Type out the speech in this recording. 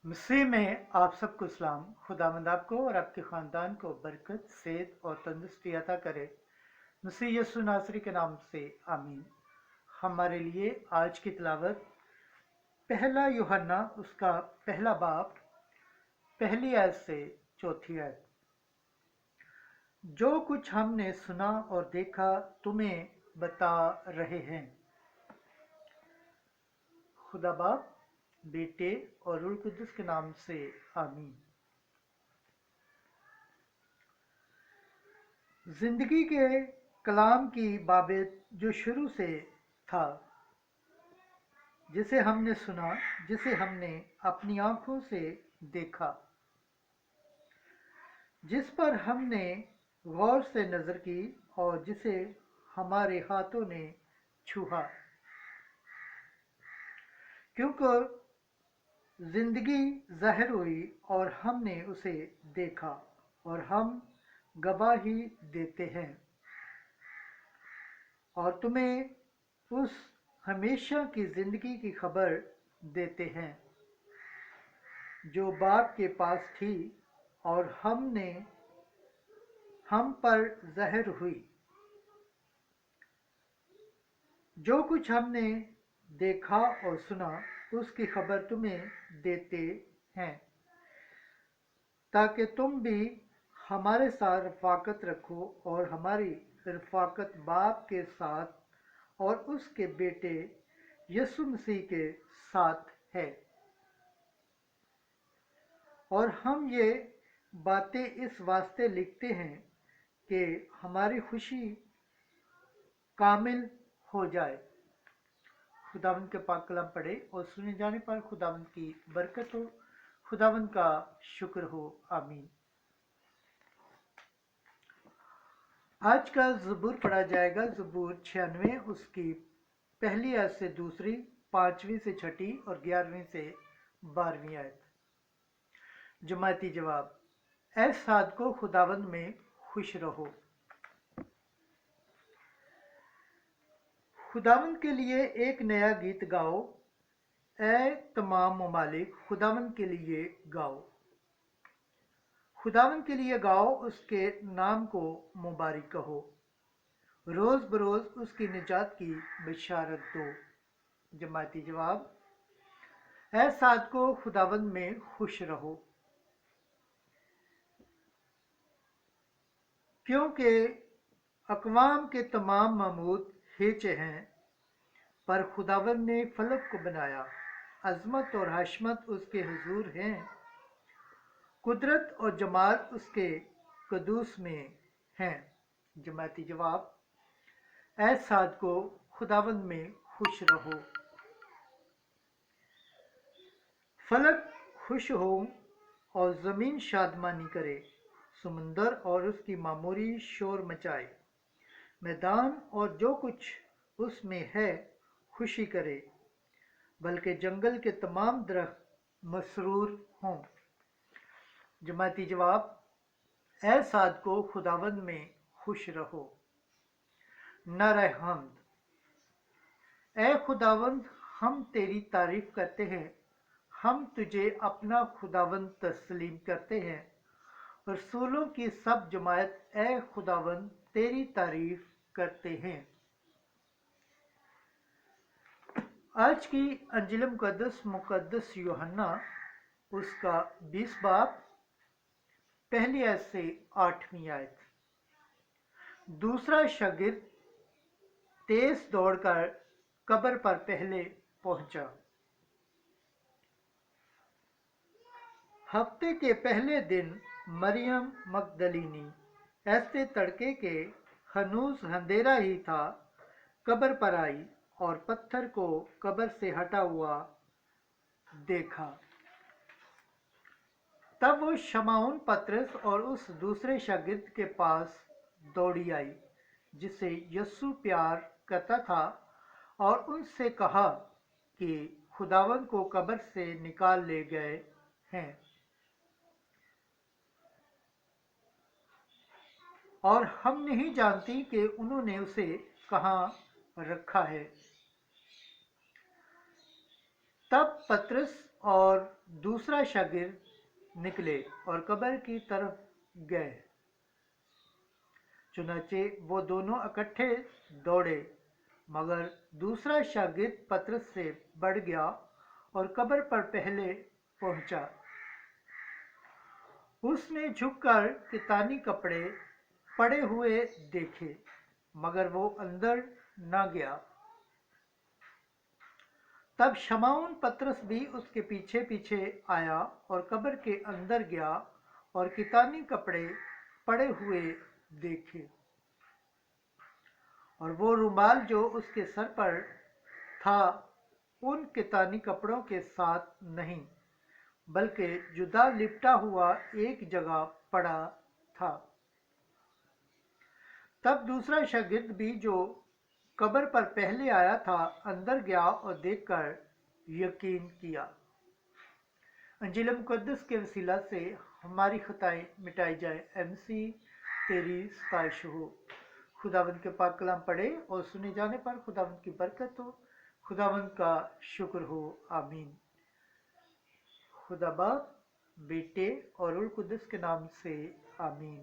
मसीह में आप सबको सलाम। खुदावंद आपको और आपके ख़ानदान को बरकत, सेहत और तंदुरुस्ती अता करे। मसीह यीशु नासरी के नाम से आमीन। हमारे लिए आज की तिलावत पहला यूहन्ना उसका पहला बाब पहली आयत से चौथी आयत। जो कुछ हमने सुना और देखा तुम्हें बता रहे हैं। खुदा बाप, बेटे और रूह कुद्दुस के नाम से आमीन। जिंदगी के कलाम की बाबत जो शुरू से था, जिसे हमने सुना, जिसे हमने अपनी आंखों से देखा, जिस पर हमने गौर से नजर की और जिसे हमारे हाथों ने छुआ, क्योंकि जिंदगी ज़ाहिर हुई और हमने उसे देखा और हम गवाही देते हैं और तुम्हें उस हमेशा की जिंदगी की खबर देते हैं जो बाप के पास थी और हम पर ज़ाहिर हुई। जो कुछ हमने देखा और सुना उसकी खबर तुम्हें देते हैं, ताकि तुम भी हमारे साथ रफ़ाकत रखो और हमारी रफ़ाकत बाप के साथ और उसके बेटे यीशु मसीह के साथ है। और हम ये बातें इस वास्ते लिखते हैं कि हमारी खुशी कामिल हो जाए। खुदावंद के पाक कलाम पढ़े और सुने जाने पर खुदावंद की बरकत हो, खुदावंद का शुक्र हो। आमीन। आज का ज़बूर पढ़ा जाएगा। ज़बूर 96 उसकी पहली आयत से दूसरी, 5वीं से 6ठी और 11वीं से 12वीं आयत। जमाती जवाब। ऐ सादको खुदावंद में खुश रहो। खुदावंद के लिए एक नया गीत गाओ। ऐ तमाम ममालिक, खुदावंद के लिए गाओ। खुदावंद के लिए गाओ, उसके नाम को मुबारक कहो। रोज़ बरोज़ उसकी निजात की बशारत दो। जमाती जवाब। ऐ सादको खुदावंद में खुश रहो, क्योंकि अक़वाम के तमाम महमूद हेचे हैं, पर खुदावंद ने फलक को बनाया। अज़मत और हशमत उसके हुजूर हैं, कुदरत और जमाल उसके कदूस में हैं। जमाती जवाब। ऐ सादको खुदावंद में खुश रहो। फलक खुश हो और ज़मीन शादमानी करे, समुंदर और उसकी मामूरी शोर मचाए, मैदान और जो कुछ उसमें है खुशी करे, बल्कि जंगल के तमाम दरख्त मसरूर हों। जमाती जवाब। ऐ सादको खुदावंद में खुश रहो। नारे हम्द। ऐ खुदावंद, हम तेरी तारीफ करते हैं, हम तुझे अपना खुदावंद तस्लीम करते हैं। रसूलों की सब जमात ऐ खुदावंद तेरी तारीफ करते हैं। आज की अंजिल मुकद्दस यूहन्ना उसका 20 बाब पहली आयत से 8वीं आयत। दूसरा शागिर्द तेज दौड़कर कब्र पर पहले पहुंचा। हफ्ते के पहले दिन मरियम मगदलीनी ऐसे तड़के के हनूस अंधेरा ही था, कब्र पर आई और पत्थर को कब्र से हटा हुआ देखा। तब वो शमौन पतरस और उस दूसरे शागिर्द के पास दौड़ी आई जिसे यीशु प्यार करता था, और उनसे कहा कि खुदावंद को कब्र से निकाल ले गए हैं और हम नहीं जानती कि उन्होंने उसे कहाँ रखा है। तब पतरस اور دوسرا شاگرد نکلے اور قبر کی طرف گئے۔ چنانچہ وہ دونوں اکٹھے دوڑے، مگر دوسرا شاگرد پطرس سے بڑھ گیا اور قبر پر پہلے پہنچا۔ اس نے جھک کر کتانی کپڑے پڑے ہوئے دیکھے، مگر وہ اندر نہ گیا۔ تب شمعون پطرس بھی اس کے پیچھے پیچھے آیا اور قبر کے اندر گیا اور کتانی کپڑے پڑے ہوئے دیکھے، اور وہ رومال جو اس کے سر پر تھا ان کتانی کپڑوں کے ساتھ نہیں، بلکہ جدا لپٹا ہوا ایک جگہ پڑا تھا۔ تب دوسرا شاگرد بھی جو قبر پر پہلے آیا تھا اندر گیا اور دیکھ کر یقین کیا۔ انجیل مقدس کے وسیلہ سے ہماری خطائیں مٹائی جائیں۔ MC تیری ستائش ہو۔ خداوند کے پاک کلام پڑھے اور سنے جانے پر خداوند کی برکت ہو، خداوند کا شکر ہو، آمین۔ خدا باپ، بیٹے اور روح القدس کے نام سے آمین۔